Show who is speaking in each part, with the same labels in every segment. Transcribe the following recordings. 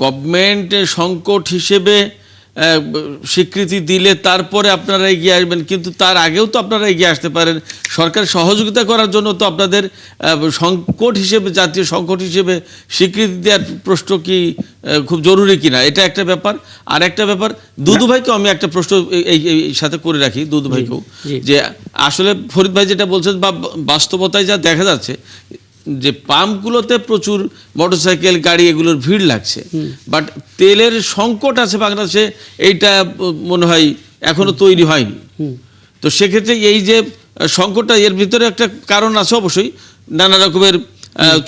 Speaker 1: Government সংকট হিসেবে স্বীকৃতি দিলে তারপরে আপনারা এগিয়ে আসবেন, কিন্তু তার আগেও তো আপনারা এগিয়ে আসতে পারেন। সরকার সহযোগিতা করার জন্য তো আপনাদের সংকট হিসেবে, জাতীয় সংকট হিসেবে স্বীকৃতি দেওয়ার প্রশ্ন কি খুব জরুরি কিনা, এটা একটা ব্যাপার। আর একটা ব্যাপার, দুদু ভাইকেও আমি একটা প্রশ্ন এই সাথে করে রাখি, দুদু ভাইকেও, যে আসলে ফরিদ ভাই যেটা বলছেন বা বাস্তবতায় যা দেখা যাচ্ছে যে পাম্পগুলোতে প্রচুর মোটরসাইকেল গাড়ি এগুলোর ভিড় লাগছে, বাট তেলের সংকট আছে বাংলাদেশে, এইটা মনে হয় এখনো তৈরি হয়নি। তো সেক্ষেত্রে এই যে সংকটটা, এর ভিতরে একটা কারণ আছে অবশ্যই, নানা রকমের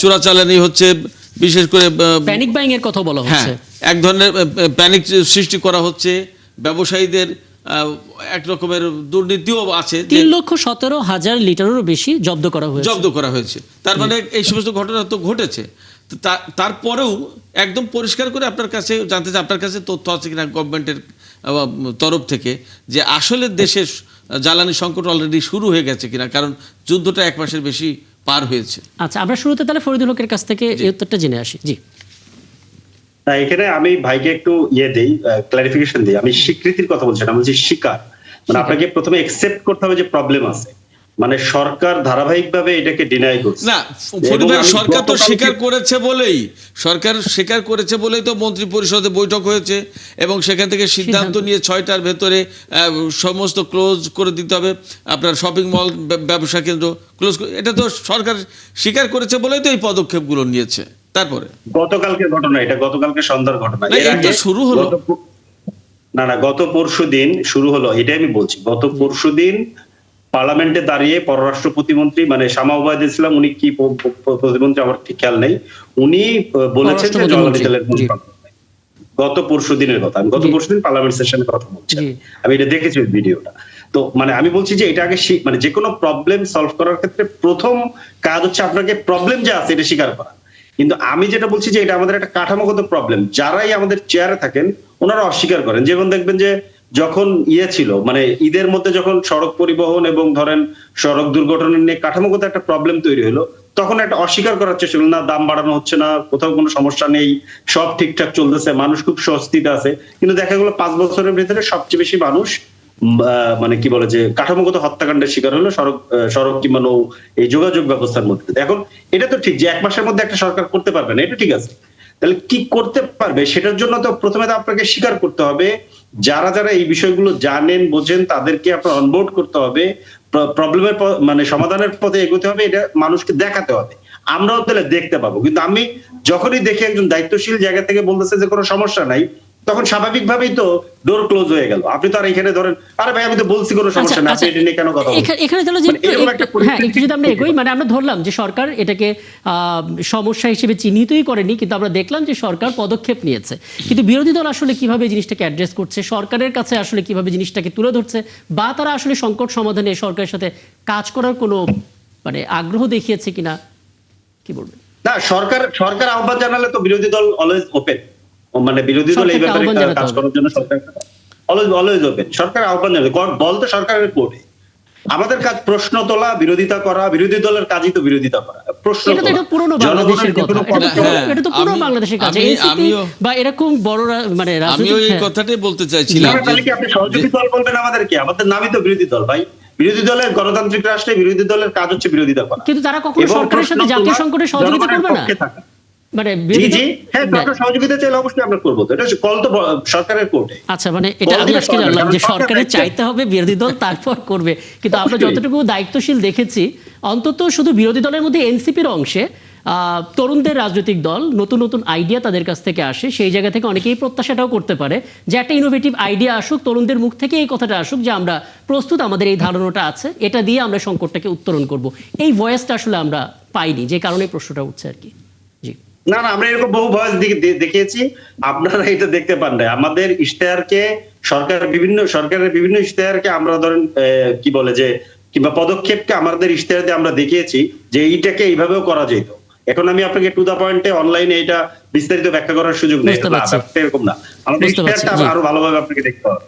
Speaker 1: চোরাচালানি হচ্ছে, বিশেষ করে
Speaker 2: প্যানিক বাইং এর কথা বলা হচ্ছে।
Speaker 1: এক ধরনের প্যানিক সৃষ্টি করা হচ্ছে, ব্যবসায়ীদের এক রকমের দুর্নীতিও আছে।
Speaker 2: 3,17,000 লিটারেরও বেশি জব্দ করা হয়েছে।
Speaker 1: তার মানে এই সমস্ত ঘটনা তো ঘটেছে। তারপরেও একদম পরিষ্কার করে আপনার কাছে জানতে চাই, আপনার কাছে তথ্য আছে কিনা গভর্নমেন্টের তরফ থেকে, যে আসলে দেশের জ্বালানি সংকট অলরেডি শুরু হয়ে গেছে কিনা, কারণ যুদ্ধটা 1 মাসের বেশি পার হয়েছে।
Speaker 2: আচ্ছা, আমরা শুরুতে তাহলে ফরিদুল হকের কাছ থেকে এই উত্তরটা জেনে আসি। জি,
Speaker 3: এখানে আমি ভাইকে একটু দেই, ক্লারিফিকেশন দিই। আমি স্বীকৃতির কথা বলছি না, বলছি স্বীকার। মানে আপনাকে প্রথমে একসেপ্ট করতে হবে যে প্রবলেম আছে, মানে সরকার ধারাবাহিকভাবে এটাকে ডিনাই করছে
Speaker 1: না। সরকার তো স্বীকার করেছে বলেই তো মন্ত্রী পরিষদে বৈঠক হয়েছে এবং সেখান থেকে সিদ্ধান্ত নিয়ে 6টার ভেতরে সমস্ত ক্লোজ করে দিতে হবে, আপনার শপিং মল, ব্যবসা কেন্দ্র ক্লোজ। এটা তো সরকার স্বীকার করেছে বলেই তো এই পদক্ষেপগুলো নিয়েছে। তারপরে
Speaker 3: গতকালকে ঘটনা, এটা গতকালকে সন্ধ্যার ঘটনা।
Speaker 1: শুরু হলো
Speaker 3: না, গত পরশু দিন শুরু হলো, এটাই আমি বলছি। গত পরশু দিন পার্লামেন্টে দাঁড়িয়ে পররাষ্ট্র প্রতিমন্ত্রী, মানে শামা ওবায়দ ইসলাম, উনি কি প্রতিমন্ত্রী আমার ঠিক খেয়াল নেই, উনি বলেছেন যে জ্বালানি তেলের গত পরশু দিনের কথা। আমি গত পরশু দিন পার্লামেন্ট সেশনের কথা বলছি, আমি এটা দেখেছি ভিডিওটা। তো মানে আমি বলছি যে এটা আগে মানে যে কোনো প্রবলেম সলভ করার ক্ষেত্রে প্রথম কাজ হচ্ছে আপনাকে প্রবলেম যে আছে এটা স্বীকার করা। কিন্তু আমি যেটা বলছি যে এটা আমাদের একটা কাঠামোগত প্রবলেম। যারাই আমাদের চেয়ারে থাকেন ওনারা অস্বীকার করেন। যেমন দেখবেন যে যখন ছিল, মানে ঈদের মধ্যে যখন সড়ক পরিবহন এবং ধরেন সড়ক দুর্ঘটনা নিয়ে কাঠামোগত একটা প্রবলেম তৈরি হলো, তখন একটা অস্বীকার করার চেষ্টা হলো, না দাম বাড়ানো হচ্ছে না, কোথাও কোনো সমস্যা নেই, সব ঠিকঠাক চলতেছে, মানুষ খুব স্বস্তিতে আছে। কিন্তু দেখা গেলো 5 বছরের ভিতরে সবচেয়ে বেশি মানুষ মানে কি বলে যে কাঠামোগত হত্যাকাণ্ডের শিকার হলো সড়ক কিংবা নৌ এই যোগাযোগ ব্যবস্থার মধ্যে। এখন এটা তো ঠিক যে 1 মাসের মধ্যে একটা সরকার করতে পারবে না, এটা ঠিক আছে। তাহলে কি করতে পারবে সেটার জন্য তো প্রথমে তো আপনাকে স্বীকার করতে হবে, যারা যারা এই বিষয়গুলো জানেন বোঝেন তাদেরকে আপনার অনবোর্ড করতে হবে, প্রবলেমের মানে সমাধানের পথে এগোতে হবে, এটা মানুষকে দেখাতে হবে, আমরাও তাহলে দেখতে পাবো। কিন্তু আমি যখনই দেখি একজন দায়িত্বশীল জায়গা থেকে বলতেছে যে কোনো সমস্যা নাই, তখন স্বাভাবিকভাবেই তো ডোর ক্লোজ হয়ে গেল। আপনি তো আর এখানে ধরেন, আরে ভাই আমি তো বলছি কোনো সমস্যা না, আপনি এটা নিয়ে কেন কথা বলছেন?
Speaker 2: এখানে তাহলে একটু যদি আমরা এগোই, মানে আমরা ধরলাম যে সরকার এটাকে সমস্যা হিসেবে চিহ্নিতই করেনি, কিন্তু আমরা দেখলাম যে সরকার পদক্ষেপ নিয়েছে। কিন্তু বিরোধী দল আসলে কিভাবে জিনিসটাকে অ্যাড্রেস করছে, সরকারের কাছে আসলে কিভাবে জিনিসটাকে তুলে ধরছে, বা তারা আসলে সংকট সমাধানে সরকারের সাথে কাজ করার কোনো মানে আগ্রহ দেখিয়েছে কিনা, কি বলবেন?
Speaker 3: না, সরকার আহ্বান জানালে তো বিরোধী দল অলওয়েজ ওপেন, মানে বিরোধী দল এই ব্যাপারে কাজ করার জন্য সরকার অলওয়েজ ওপেন। সরকার আহ্বান জানাবে, বল তো সরকারের কোর্টে। আমাদের কাজ প্রশ্ন তোলা, বিরোধিতা করা। বিরোধী দলের কাজই তো বিরোধিতা করা, প্রশ্ন তোলা।
Speaker 2: এটা পুরনো বাংলাদেশের কথা, এটা তো পুরনো বাংলাদেশের কাজ। বা এরকম বড় মানে
Speaker 1: আমিও এই কথাটাই বলতে চাইছিলাম।
Speaker 3: তাহলে কি আপনি সহযোগী দল বলবেন আমাদেরকে? আমাদের নামই তো বিরোধী দল ভাই। বিরোধী দলের গণতান্ত্রিক রাষ্ট্রে বিরোধী দলের কাজ হচ্ছে বিরোধিতা করা।
Speaker 2: কিন্তু তারা কখনো সরকারের সাথে জাতীয় সংকটে সহযোগিতা করবে না, মানে
Speaker 3: সহযোগিতা চাইলে অবশ্যই আমরা করবো, এটা কল তো সরকারের কোর্টে।
Speaker 2: আচ্ছা, মানে এটা আমি আজকে জানলাম যে সরকারের চাইতে হবে, বিরোধী দল তারপর করবে। কিন্তু আমরা যতটুকু দায়িত্বশীল দেখেছি, অন্তত শুধু বিরোধী দলের মধ্যে এনসিপির অংশে তরুণদের রাজনৈতিক দল, নতুন নতুন আইডিয়া তাদের কাছ থেকে আসে। সেই জায়গা থেকে অনেকেই প্রত্যাশাটাও করতে পারে যে একটা ইনোভেটিভ আইডিয়া আসুক, তরুণদের মুখ থেকে এই কথাটা আসুক যে আমরা প্রস্তুত, আমাদের এই ধারণাটা আছে, এটা দিয়ে আমরা সংকটটাকে উত্তরণ করব। এই ভয়েসটা আসলে আমরা পাইনি, যে কারণে প্রশ্নটা উঠছে আর কি। জি,
Speaker 3: না, আমরা এরকম বহু ভয়েস দেখিয়েছি, আপনারা এটা দেখতে পান না। আমাদের ইশতেহারকে সরকারের বিভিন্ন ইশতেহারকে আমরা ধরেন কি বলে যে কিংবা পদক্ষেপকে আমাদের ইশতেহার দিয়ে আমরা দেখিয়েছি যে এইটাকে এইভাবেও করা যেত। এখন আমি আপনাকে টু দা পয়েন্টে অনলাইনে এটা বিস্তারিত ব্যাখ্যা করার সুযোগ নেই, এরকম না। আমাদের ইশতেহারটা আরো ভালোভাবে আপনাকে দেখতে হবে।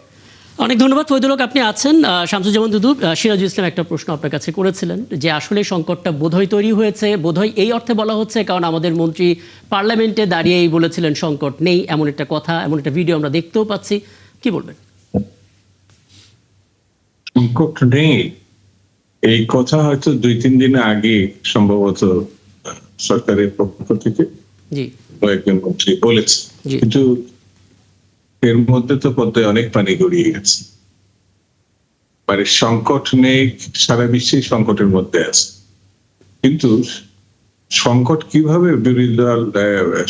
Speaker 2: অনেক ধন্যবাদ ফয়দুল হক, আপনি আছেন। শামসুজ্জামান দুদু, সিরাজুল ইসলাম একটা প্রশ্ন আপনার কাছে করেছিলেন যে আসলে সংকটটা বোধহয় তৈরি হয়েছে, বোধহয় এই অর্থে বলা হচ্ছে কারণ আমাদের মন্ত্রী পার্লামেন্টে দাঁড়িয়েই বলেছিলেন সংকট নেই, এমন একটা কথা, এমন একটা ভিডিও আমরা দেখতেও পাচ্ছি। কি বলবেন?
Speaker 4: সংকট নেই এই কথা হয়তো 2-3 দিন আগে সম্ভবত সরকারের পক্ষ থেকে
Speaker 2: জি
Speaker 4: কয়েকজন মন্ত্রী বলেছে,
Speaker 2: জি।
Speaker 4: কিন্তু এর মধ্যে তো পদ্মায় অনেক পানি গড়িয়ে গেছে। মানে সংকট নেই, সারা বিশ্বেই সংকটের মধ্যে আছে, কিন্তু সংকট কিভাবে বিরোধী দল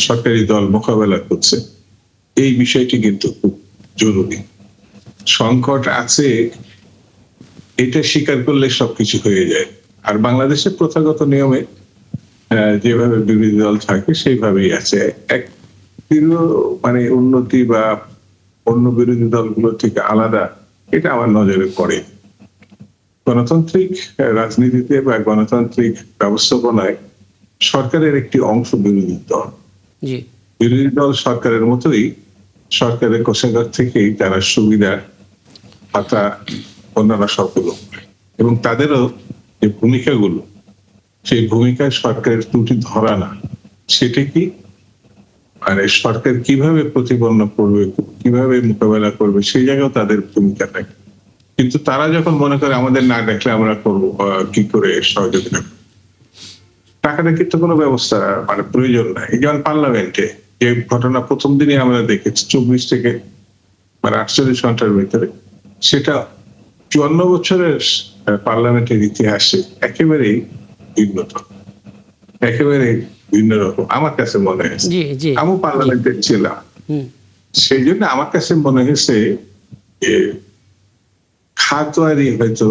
Speaker 4: সরকারি দল মোকাবেলা করছে এই বিষয়টি কিন্তু খুব জরুরি। সংকট আছে এটা স্বীকার করলে সবকিছু হয়ে যায়। আর বাংলাদেশের প্রথাগত নিয়মে যেভাবে বিরোধী দল থাকে সেইভাবেই আছে। এক মানে উন্নতি বা অন্য বিরোধী দলগুলো থেকে আলাদা এটা আমার নজরে পড়ে। গণতান্ত্রিক রাজনীতিতে বা গণতান্ত্রিক ব্যবস্থাপনায় সরকারের একটি অংশ বিরোধী দল।
Speaker 2: জি
Speaker 4: বিরোধী দল সরকারের মতোই সরকারের কোষাগার থেকেই তারা সুবিধা ভাতা অন্যান্য সবগুলো, এবং তাদেরও যে ভূমিকাগুলো সেই ভূমিকায় সরকারের ত্রুটি ধরা না, সেটা কি মানে সরকার কিভাবে প্রতিপন্ন করবে, কিভাবে মোকাবেলা করবে সেই জায়গায় তাদের ভূমিকা থাকে। কিন্তু তারা যখন মনে করে আমাদের না ডাকলে আমরা করবো কি করে সহযোগিতা, টাকাটা কিন্তু কোনো ব্যবস্থা মানে প্রয়োজন নাই। যেমন পার্লামেন্টে যে ঘটনা প্রথম দিনই আমরা দেখেছি 24 থেকে মানে 48 ঘন্টার ভিতরে, সেটা 54 বছরের পার্লামেন্টের ইতিহাসে একেবারেই ভিন্নতম, একেবারে ভিন্ন রকম আমার কাছে মনে হয়েছে।
Speaker 2: জি জি
Speaker 4: আমি পার্লামেন্টে ছিলাম, সেই জন্য আমার কাছে মনে হয়েছে যে খাতোয়ারি হয়তো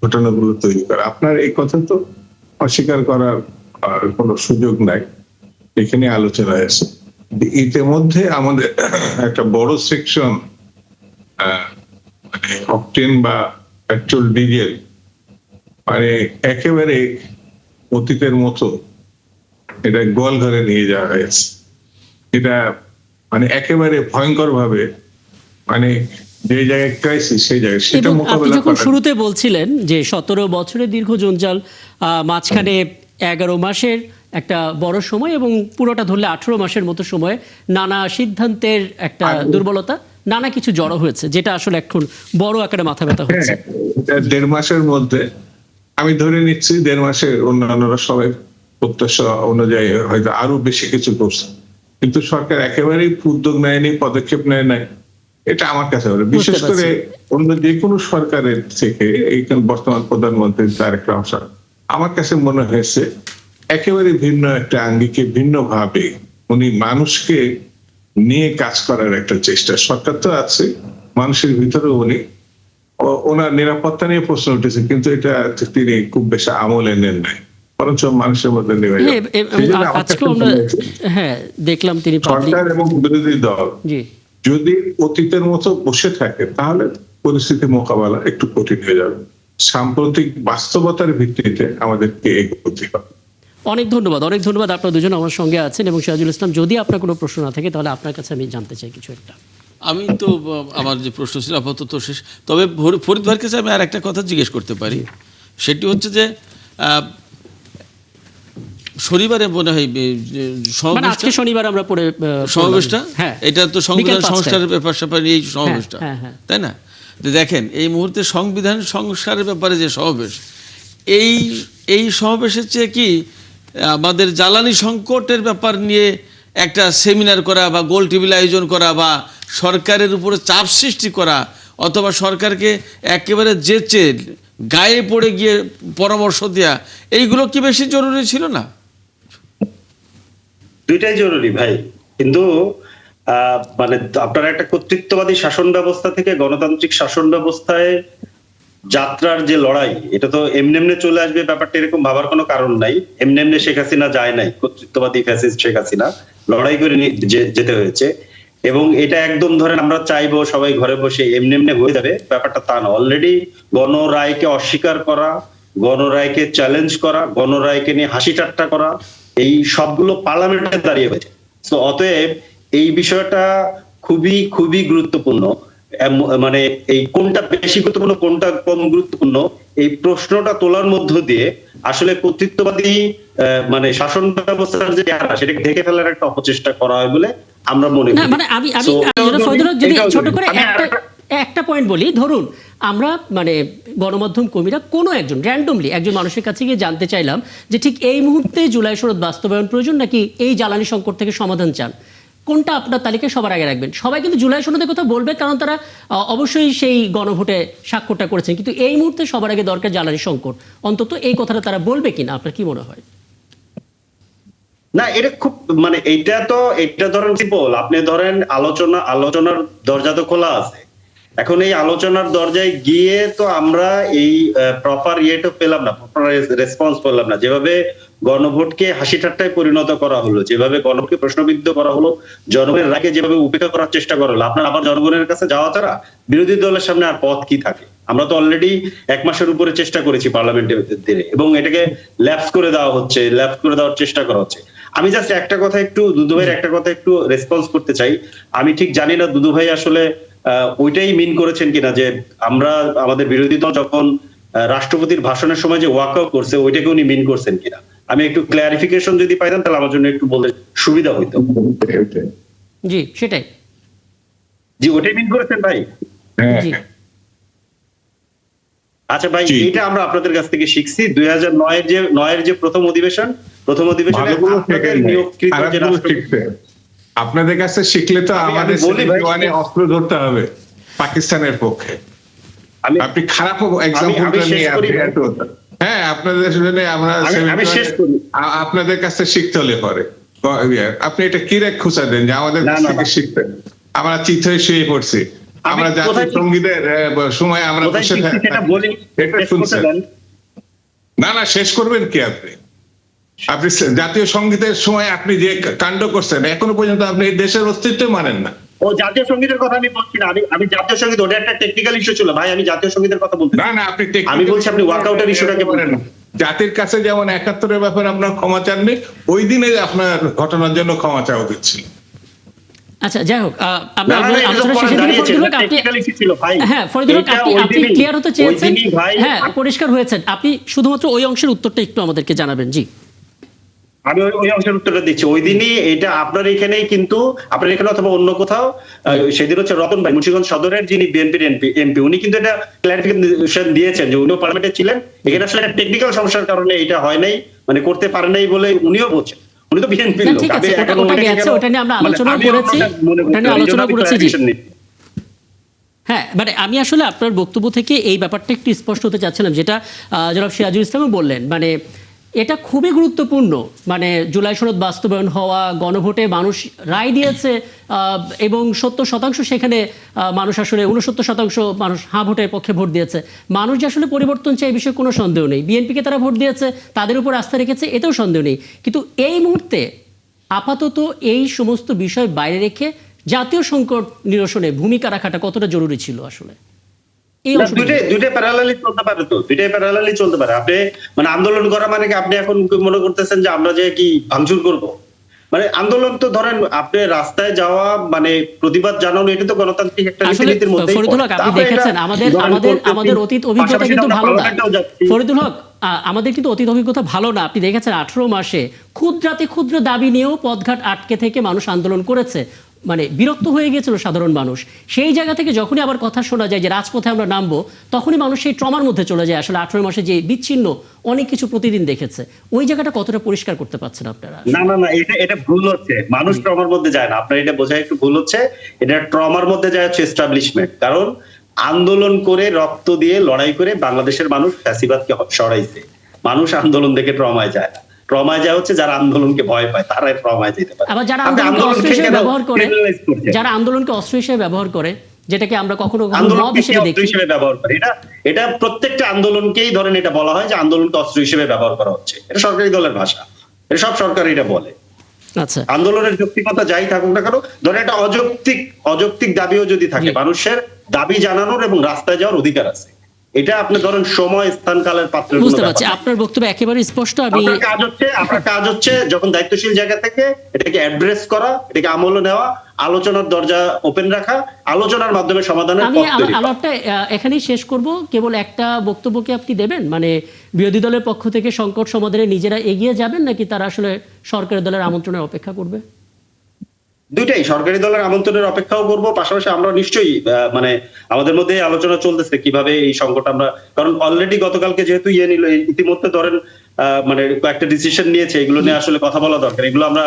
Speaker 4: ঘটনাগুলো তৈরি করা। আপনার এই কথা তো অস্বীকার করার কোনো সুযোগ নাই, এখানে আলোচনা আছে। ইতিমধ্যে আমাদের একটা বড় সেকশন মানে অকটেন বা পেট্রোল ডিজেল মানে একেবারে অতীতের মতো এটা গোয়াল ঘরে নিয়ে যাওয়া হয়েছে। এটা মানে একেবারে ভয়ঙ্কর ভাবে মানে যে জায়গায় ক্রাইসিস সেই জায়গায় সেটা
Speaker 2: এবং আপনি
Speaker 4: মোকাবেলা
Speaker 2: যখন
Speaker 4: করা।
Speaker 2: শুরুতে বলছিলেন যে 17 বছরের দীর্ঘ জঞ্জাল, মাঝখানে 11 মাসের একটা বড় সময় এবং পুরোটা ধরলে 18 মাসের মতো সময় নানা সিদ্ধান্তের একটা দুর্বলতা, নানা কিছু জড়ো হয়েছে, যেটা আসলে এখন বড় আকারে মাথা ব্যথা হচ্ছে।
Speaker 4: এটা 1.5 মাসের মধ্যে আমি ধরে নিচ্ছি 1.5 মাসে অন্যান্যরা সবাই প্রত্যাশা অনুযায়ী হয়তো আরো বেশি কিছু করছে, কিন্তু সরকার একেবারেই উদ্যোগ নেয়নি, পদক্ষেপ নেয় নাই, এটা আমার কাছে বলে। বিশেষ করে অন্য যে কোনো সরকারের থেকে এই বর্তমান প্রধানমন্ত্রী তারেক রহমান আমার কাছে মনে হয়েছে একেবারে ভিন্ন একটা আঙ্গিকে ভিন্ন ভাবে উনি মানুষকে নিয়ে কাজ করার একটা চেষ্টা। সরকার তো আছে, মানুষের ভিতরে উনি ওনার নিরাপত্তা নিয়ে প্রশ্ন উঠেছে, কিন্তু এটা তিনি খুব বেশি আমলে নেন নাই, বরঞ্চ মানুষের মধ্যে নেমে
Speaker 2: হ্যাঁ দেখলাম তিনি
Speaker 4: সরকার এবং বিরোধী দল যদি অতীতের মতো বসে থাকে তাহলে পরিস্থিতি মোকাবেলা একটু কঠিন হয়ে যাবে। সাম্প্রতিক বাস্তবতার ভিত্তিতে আমাদেরকে এগোতে হবে।
Speaker 2: অনেক ধন্যবাদ, অনেক ধন্যবাদ। আপনারা দুজন আমার সঙ্গে আছেন এবং সিরাজুল ইসলাম, যদি আপনার কোনো প্রশ্ন না থাকে তাহলে আপনার কাছে আমি জানতে চাই কিছু একটা।
Speaker 1: আমি তো আমার যে প্রশ্ন ছিল আপাতত শেষ, তবে ফরিদ ভাইয়ের কাছে আমি আর একটা কথা জিজ্ঞেস করতে পারি, সেটি হচ্ছে যে শনিবারে মনে হয়
Speaker 2: শনিবার আমরা পরে
Speaker 1: সমাবেশটা, এটা তো সংবিধান সংস্কারের ব্যাপার স্যাপার এই সমাবেশটা, তাই না? দেখেন এই মুহূর্তে সংবিধান সংস্কারের ব্যাপারে যে সমাবেশ, এই সমাবেশের চেয়ে কি আমাদের জ্বালানি সংকটের ব্যাপার নিয়ে একটা সেমিনার করা বা গোল টেবিল আয়োজন করা বা সরকারের উপরে চাপ সৃষ্টি করা অথবা সরকারকে একেবারে যেচে গায়ে পড়ে গিয়ে পরামর্শ দেয়া, এইগুলো কি বেশি জরুরি ছিল না?
Speaker 3: দুইটাই জরুরি ভাই, কিন্তু মানে আপনারা একটা কর্তৃত্ববাদী শাসন ব্যবস্থা থেকে গণতান্ত্রিক শাসন ব্যবস্থায় যাত্রার যে লড়াই, এটা তো এমনি চলে আসবে ব্যাপারটা এরকম ভাবার কোনো কারণ নাই। এমনি শেখ হাসিনা যায় নাই, কর্তৃত্ববাদী ফ্যাসিস্ট শেখ হাসিনা লড়াই করে যেতে হয়েছে। এবং এটা একদম ধরেন আমরা চাইবো সবাই ঘরে বসে এমনি হয়ে যাবে, ব্যাপারটা তা না। অলরেডি গণরায়কে অস্বীকার করা, গণরায়কে চ্যালেঞ্জ করা, গণরায়কে নিয়ে হাসি ঠাট্টা করা, এই সবগুলো পার্লামেন্টে দাঁড়িয়ে হয়েছে। তো অতএব এই বিষয়টা খুবই খুবই গুরুত্বপূর্ণ মানে এই কোনটা বেশি গুরুত্বপূর্ণ কোনটা কম গুরুত্বপূর্ণ এই প্রশ্নটা তোলার মধ্য দিয়ে আসলে কর্তৃত্ববাদী মানে শাসন ব্যবস্থার যে চেহারা সেটাকে ঢেকে ফেলার একটা অপচেষ্টা করা হয় বলে আমরা মনে
Speaker 2: না
Speaker 3: করি।
Speaker 2: মানে আমি
Speaker 3: So,
Speaker 2: জনাব ফজলুল হক যদি
Speaker 3: এটাও
Speaker 2: ছোট
Speaker 3: যদি-
Speaker 2: করে একটা পয়েন্ট বলি, ধরুন আমরা মানে গণমাধ্যম কর্মীরা কোনো একজন র্যান্ডমলি একজন মানুষের কাছে গিয়ে জানতে চাইলাম যে ঠিক এই মুহূর্তে জুলাই সনদ বাস্তবায়ন প্রয়োজন নাকি এই জ্বালানি সংকট থেকে সমাধান চান, কোনটা আপনার তালিকায় সবার আগে রাখবেন? সবাই কিন্তু জুলাই সনদের কথা বলবে, কারণ তারা অবশ্যই সেই গণভোটে স্বাক্ষরটা করেছেন, কিন্তু এই মুহূর্তে সবার আগে দরকার জ্বালানি সংকট, অন্তত এই কথাটা তারা বলবে কিনা আপনার কি মনে হয়?
Speaker 3: না এটা খুব মানে এটা ধরেন সিম্পল, আপনি ধরেন আলোচনার দরজা তো খোলা আছে, এখন এই আলোচনার দরজায় গিয়ে তো আমরা এই প্রপার ইয়েটা পেলাম না, প্রপার রেসপন্স পেলাম না। যেভাবে গণভোটকে হাসি ঠাট্টায় পরিণত করা হলো, যেভাবে গণভোটকে প্রশ্নবিদ্ধ করা হলো, জনগণের রাগে যেভাবে উপেক্ষা করার চেষ্টা করা হলো, আপনার আবার জনগণের কাছে যাওয়া ছাড়া বিরোধী দলের সামনে আর পথ কি থাকে? আমরা তো অলরেডি 1 মাসের উপরে চেষ্টা করেছি পার্লামেন্টের দিনে, এবং এটাকে ল্যাপস করে দেওয়ার চেষ্টা করা হচ্ছে। আমি জাস্ট একটা কথা একটু দুদু ভাইয়ের একটা কথা একটু রেসপন্স করতে চাই। আমি ঠিক জানি না দুদু ভাই আসলে ওইটাই মিন করেছেন কিনা যে আমরা আমাদের বিরোধী দল যখন রাষ্ট্রপতির ভাষণের সময় যে ওয়াকআউট করছে ওইটাকে উনি মিন করছেন কিনা। আমি একটু ক্লারিফিকেশন যদি পাইতাম তাহলে আমার জন্য একটু বলতে সুবিধা হইতো।
Speaker 2: জি সেটাই।
Speaker 3: জি ওটাই মিন করেছেন ভাই?
Speaker 4: হ্যাঁ,
Speaker 2: জি।
Speaker 3: আচ্ছা ভাই,
Speaker 4: জি।
Speaker 3: এটা আমরা আপনাদের কাছ থেকে শিখছি। 2009 এর যে প্রথম অধিবেশনে
Speaker 4: ভালোগুলো
Speaker 3: আপনাদের
Speaker 4: শেখেন নাই,
Speaker 3: নিয়োগকৃত যে
Speaker 4: খারাপগুলো
Speaker 3: রাষ্ট্রপতি,
Speaker 4: শিখতে। আপনাদের কাছে শিখলে তো
Speaker 3: আমি
Speaker 4: আমাদের
Speaker 3: বলি ভাই,
Speaker 4: মানে অস্ত্র ধরতে হবে পাকিস্তানের পক্ষে।
Speaker 3: আমি-
Speaker 4: আপনি খারাপ
Speaker 3: আমি
Speaker 4: এক্সাম্পলটা
Speaker 3: শেষ
Speaker 4: নিয়ে
Speaker 3: করি
Speaker 4: আপনি
Speaker 3: ভাই।
Speaker 4: এত হ্যাঁ আপনাদের জন্য আমরা
Speaker 3: আমি শেষ করি।
Speaker 4: আপনাদের কাছে শিখতে হলে পরে আপনি এটা কি রেখ খুঁজা দেন যে আমাদের
Speaker 3: না,
Speaker 4: কাছ
Speaker 3: না,
Speaker 4: থেকে
Speaker 3: না।
Speaker 4: শিখতে। আমরা চিত হয়ে শুয়ে পড়ছি, আমরা জাতীয়
Speaker 3: কোথায়-
Speaker 4: সঙ্গীতের সময় আমরা
Speaker 3: কোথায়
Speaker 4: বসে
Speaker 3: শিখছি সেটা বলি,
Speaker 4: এটা
Speaker 3: শেষ করতে
Speaker 4: শুনছেন।
Speaker 3: দেন।
Speaker 4: না শেষ করবেন কি আপনি? আপনি জাতীয় সঙ্গীতের সময় আপনি যে কাণ্ড করছেন এখনো পর্যন্ত আপনি এই দেশের অস্তিত্ব মানেন না।
Speaker 3: ও জাতীয় সঙ্গীতের কথা আমি বলছি না, আমি জাতীয় সঙ্গীত ওটা একটা টেকনিক্যাল ইস্যু ছিল ভাই, আমি জাতীয় সঙ্গীতের কথা বলতে
Speaker 4: না আপনি
Speaker 3: আমি বলছি আপনি ওয়াকআউটের ইস্যুটাকে
Speaker 4: বলেন না। জাতির কাছে যেমন 71-এর ব্যাপারে আপনার ক্ষমা চাননি, ওই দিনে আপনার ঘটনার জন্য ক্ষমা চাওয়া উচিত ছিল।
Speaker 2: আচ্ছা যাই হোক, আমরা
Speaker 3: না, না, এটা তো
Speaker 2: আলোচনা
Speaker 3: পরে
Speaker 2: শেষে দিকে
Speaker 3: দাঁড়িয়েছে,
Speaker 2: ফজলুল হক
Speaker 3: এটা
Speaker 2: আপনি
Speaker 3: technical issue ছিল ভাই।
Speaker 2: হ্যাঁ ফজলুল হক
Speaker 3: এটা
Speaker 2: আপনি
Speaker 3: ওই
Speaker 2: আপনি
Speaker 3: দিনই-
Speaker 2: ক্লিয়ার হতে
Speaker 3: ওই
Speaker 2: চেয়েছেন,
Speaker 3: দিনই ভাই,
Speaker 2: হ্যাঁ পরিষ্কার হয়েছেন, আপনি শুধুমাত্র ওই অংশের উত্তরটা একটু আমাদেরকে জানাবেন। জি
Speaker 3: আমি ওই অংশের উত্তরটা দিচ্ছি। ওই দিনই এটা আপনার এখানেই, কিন্তু আপনার এখানে অথবা অন্য কোথাও সেদিন হচ্ছে রতন ভাই মুন্সিগঞ্জ সদরের যিনি বিএনপির এমপি, উনি কিন্তু এটা ক্লারিফিকেশন দিয়েছেন যে উনিও পার্লামেন্টে ছিলেন, এখানে আসলে একটা টেকনিক্যাল সমস্যার কারণে এটা হয় নাই, মানে করতে পারে নাই বলে উনিও বলছেন। উনি তো বিএনপির
Speaker 2: না,
Speaker 3: লোক।
Speaker 2: ঠিক আছে,
Speaker 3: আমি এখন
Speaker 2: ওটা
Speaker 3: ওনাকে
Speaker 2: গেছে,
Speaker 3: কেন-
Speaker 2: ওটা নিয়ে আমরা
Speaker 3: মানে
Speaker 2: আলোচনা
Speaker 3: আমি
Speaker 2: করেছি,
Speaker 3: ওটা মনে
Speaker 2: ওটা নিয়ে
Speaker 3: করি,
Speaker 2: আলোচনা
Speaker 3: আমি
Speaker 2: করেছি। জি
Speaker 3: clarification নিচ্ছি।
Speaker 2: হ্যাঁ মানে আমি আসলে আপনার বক্তব্য থেকে এই ব্যাপারটা একটু স্পষ্ট হতে চাচ্ছিলাম, যেটা জনাব সিরাজুল ইসলামও বললেন, মানে এটা খুবই গুরুত্বপূর্ণ। মানে জুলাই সনদ বাস্তবায়ন হওয়া, গণভোটে মানুষ রায় দিয়েছে এবং 70% সেখানে মানুষ আসলে 69% মানুষ হ্যাঁ ভোটের পক্ষে ভোট দিয়েছে। মানুষ যে আসলে পরিবর্তন চায় এই বিষয়ে কোনো সন্দেহ নেই। বিএনপিকে তারা ভোট দিয়েছে, তাদের উপর আস্থা রেখেছে, এতেও সন্দেহ নেই। কিন্তু এই মুহূর্তে আপাতত এই সমস্ত বিষয় বাইরে রেখে জাতীয় সংকট নিরসনে ভূমিকা রাখাটা কতটা জরুরি ছিল আসলে? এই
Speaker 3: না,
Speaker 2: অংশটা
Speaker 3: দুইটাই প্যারালালি চলতে পারে তো, দুইটাই প্যারালালি চলতে পারে। আপনি মানে আন্দোলন করা মানে কি আপনি এখন মনে করতেছেন যে আমরা যে কি ভাঙচুর করব? মানে আন্দোলন তো ধরেন আপনি রাস্তায় যাওয়া মানে প্রতিবাদ জানানো, এটা তো গণতান্ত্রিক একটা
Speaker 2: আসলে
Speaker 3: রীতিনীতির মধ্যেই
Speaker 2: ফরিদুল হক
Speaker 3: পড়ে।
Speaker 2: আপনি
Speaker 3: তারপরে
Speaker 2: দেখেছেন
Speaker 3: এটা
Speaker 2: আমাদের
Speaker 3: ধরেন
Speaker 2: আমাদের
Speaker 3: করতেছি,
Speaker 2: আমাদের অতীত অভিজ্ঞতা
Speaker 3: পাশাপাশি
Speaker 2: কিন্তু
Speaker 3: আমরা
Speaker 2: ভালো না।
Speaker 3: পার্লামেন্টেও যাচ্ছি।
Speaker 2: ফরিদুল হক আমাদের কিন্তু অতীত অভিজ্ঞতা ভালো না। আপনি দেখেছেন 18 মাসে ক্ষুদ্রাতি ক্ষুদ্র দাবি নিয়েও পথঘাট আটকে থেকে মানুষ আন্দোলন করেছে, মানে বিরক্ত হয়ে গিয়েছিল সাধারণ মানুষ। সেই জায়গা থেকে যখনই আবার কথা শোনা যায় যে রাজপথে আমরা নামবো, তখনই মানুষ সেই ট্রমার মধ্যে চলে যায়। আসলে 18 মাসে যে বিচ্ছিন্ন অনেক কিছু প্রতিদিন দেখেছে, ওই জায়গাটা কতটা পরিষ্কার করতে পারছেন আপনারা?
Speaker 3: না এটা ভুল হচ্ছে। মানুষ ট্রমার মধ্যে যায় না, আপনার এটা বোঝা একটু ভুল হচ্ছে। এটা ট্রমার মধ্যে যায় হচ্ছে এস্টাবলিশমেন্ট। কারণ আন্দোলন করে রক্ত দিয়ে লড়াই করে বাংলাদেশের মানুষ ফ্যাসিবাদকে সরাইছে। মানুষ আন্দোলন দেখে ট্রমায় যায় না, ট্রমায় যায় হচ্ছে যারা আন্দোলনকে ভয় পায়, তারাই ট্রমায় যেতে পারে।
Speaker 2: আবার যারা
Speaker 3: আপনি
Speaker 2: আন্দোলনকে অস্ত্র
Speaker 3: আন্দোলনকে
Speaker 2: হিসেবে
Speaker 3: কেন
Speaker 2: ব্যবহার করে,
Speaker 3: criminalize করছেন?
Speaker 2: যারা আন্দোলনকে অস্ত্র হিসেবে ব্যবহার করে, যেটাকে আমরা কখনো কখনো মদ
Speaker 3: আন্দোলনকে
Speaker 2: হিসেবে
Speaker 3: অস্ত্র
Speaker 2: দেখি।
Speaker 3: হিসেবে ব্যবহার করে, এটা প্রত্যেকটা আন্দোলনকেই ধরেন এটা বলা হয় যে আন্দোলনকে অস্ত্র হিসেবে ব্যবহার করা হচ্ছে। এটা সরকারি দলের ভাষা, এটা সব সরকার এটা বলে।
Speaker 2: আচ্ছা
Speaker 3: আন্দোলনের যৌক্তিকতা যাই থাকুক না কেন, ধরেন একটা অযৌক্তিক দাবিও যদি থাকে,
Speaker 2: জি।
Speaker 3: মানুষের দাবি জানানোর এবং রাস্তায় যাওয়ার অধিকার আছে। এটা আপনি ধরেন সময় স্থান কালের পাত্রের কোনো
Speaker 2: বুঝতে
Speaker 3: ব্যাপার
Speaker 2: পারছি,
Speaker 3: না।
Speaker 2: আপনার বক্তব্য একেবারে স্পষ্ট। আমি
Speaker 3: আপনার কাজ হচ্ছে যখন দায়িত্বশীল জায়গা থেকে এটাকে অ্যাড্রেস করা, এটাকে আমলে নেওয়া, আলোচনার দরজা ওপেন রাখা, আলোচনার মাধ্যমে সমাধানের
Speaker 2: আমি
Speaker 3: পথ তৈরি করা।
Speaker 2: আলাপটা এখানেই শেষ করব। কেবল একটা বক্তব্য কি আপনি দেবেন, মানে বিরোধী দলের পক্ষ থেকে সংকট সমাধানে নিজেরা এগিয়ে যাবেন নাকি তারা আসলে সরকারি দলের আমন্ত্রণের অপেক্ষা করবে?
Speaker 3: দুইটাই, সরকারি দলের আমন্ত্রণের অপেক্ষাও করব, পাশাপাশি আমরা নিশ্চয়ই মানে আমাদের মধ্যে আলোচনা চলতেছে কিভাবে এই সংকট আমরা, কারণ অলরেডি গতকালকে যেহেতু নিল, ইতিমধ্যে ধরেন মানে কয়েকটা ডিসিশন নিয়েছে, এগুলো নিয়ে আসলে কথা বলা দরকার। এগুলো আমরা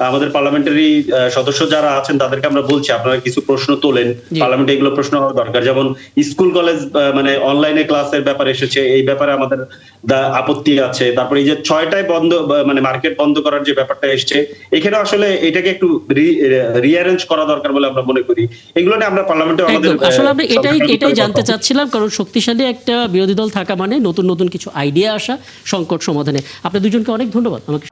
Speaker 3: আমাদের পার্লামেন্টারি সদস্য যারা আছেন তাদেরকে আমরা বলছি আপনারা কিছু প্রশ্ন তোলেন পার্লামেন্টে, এগুলো প্রশ্ন হওয়া দরকার। যেমন স্কুল কলেজ মানে অনলাইনে ক্লাসের ব্যাপার এসেছে, এই ব্যাপারে আমাদের আপত্তি আছে। তারপরে এই যে 6টায় বন্ধ মানে মার্কেট বন্ধ করার যে ব্যাপারটা এসছে, এখানে আসলে এটাকে একটু রিঅ্যারেঞ্জ করা দরকার বলে আমরা মনে করি। এগুলো নিয়ে আমরা পার্লামেন্টে আমাদের
Speaker 2: আসলে আমরা এটাই জানতে চাচ্ছিলাম, কারণ শক্তিশালী একটা বিরোধী দল থাকা মানে নতুন নতুন কিছু আইডিয়া আসা সংকট সমাধানে। আপনাদের দুজনকে অনেক ধন্যবাদ আমাকে